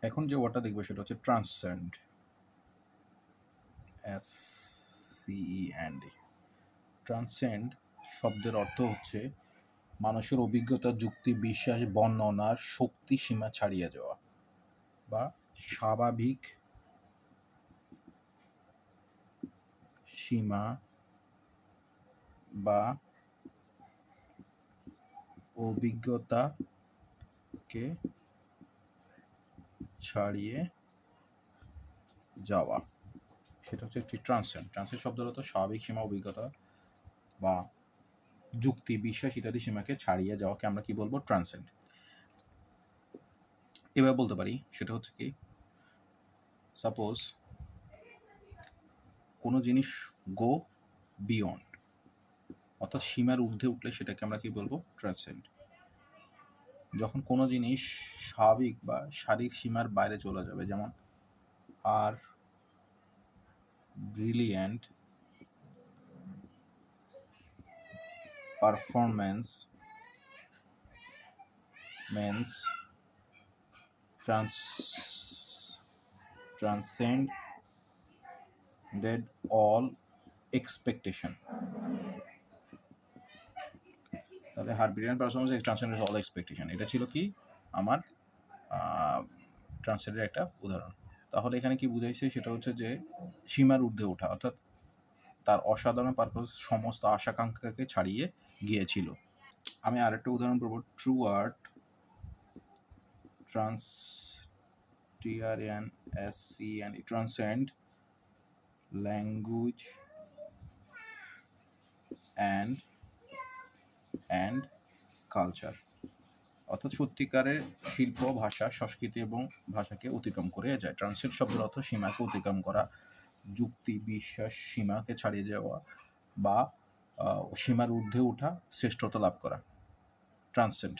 এখন যে ওয়ার্ডটা দেখবো সেটা হচ্ছে ট্রান্সেন্ড, SCEND। ট্রান্সেন্ড শব্দের অর্থ হচ্ছে মানুষের অভিজ্ঞতা, যুক্তি, বিশ্বাস, বর্ণনার শক্তি সীমা ছাড়িয়ে যাওয়া বা স্বাভাবিক সীমা বা অভিজ্ঞতাকে ছাড়িয়ে যাওয়া, সেটা হচ্ছে একটি ট্রান্সেন্ড। ট্রান্সেন্ড শব্দের অর্থ স্বাভাবিক সীমা, অভিজ্ঞতা বা যুক্তি, বিশ্বাস ইত্যাদি সীমাকে ছাড়িয়ে যাওয়াকে আমরা কি বলবো? ট্রান্সেন্ড। এবার বলতে পারি সেটা হচ্ছে কি, সাপোজ কোনো জিনিস গো বিয়ন্ড, অর্থাৎ সীমার ঊর্ধ্বে উঠলে সেটাকে আমরা কি বলবো? ট্রান্সেন্ড। যখন কোনো জিনিস স্বাভাবিক বা শারীরিক সীমার বাইরে চলে যাবে, যেমন আর brilliant performance transcended all expectation। তাহলে হার ব্রিলিয়েন্ট পারফরম্যান্স ট্রান্সেন্ডেড অল এক্সপেকটেশন, এটা ছিল কি আমার ট্রান্সেন্ডের একটা উদাহরণ। তাহলে এখানে কি বুঝাইছে সেটা হচ্ছে যে সীমার ঊর্ধ্বে ওঠা, অর্থাৎ তার অসাধারণ পারপাস সমস্ত আশাকাঙ্ক্ষাকে ছাড়িয়ে গিয়েছিল। আমি আরেকটা উদাহরণ বলবো, true art transcend language and culture, অর্থাৎ সত্যিকারের শিল্প, ভাষা, সংস্কৃতি এবং ভাষাকে অতিক্রম করে যায়। ট্রান্সেন্ড শব্দের অর্থ সীমাকে অতিক্রম করা, যুক্তি, বিশ্বাস সীমাকে ছাড়িয়ে যাওয়া বা সীমার ঊর্ধ্বে ওঠা, শ্রেষ্ঠত্ব লাভ করা। ট্রান্সেন্ড।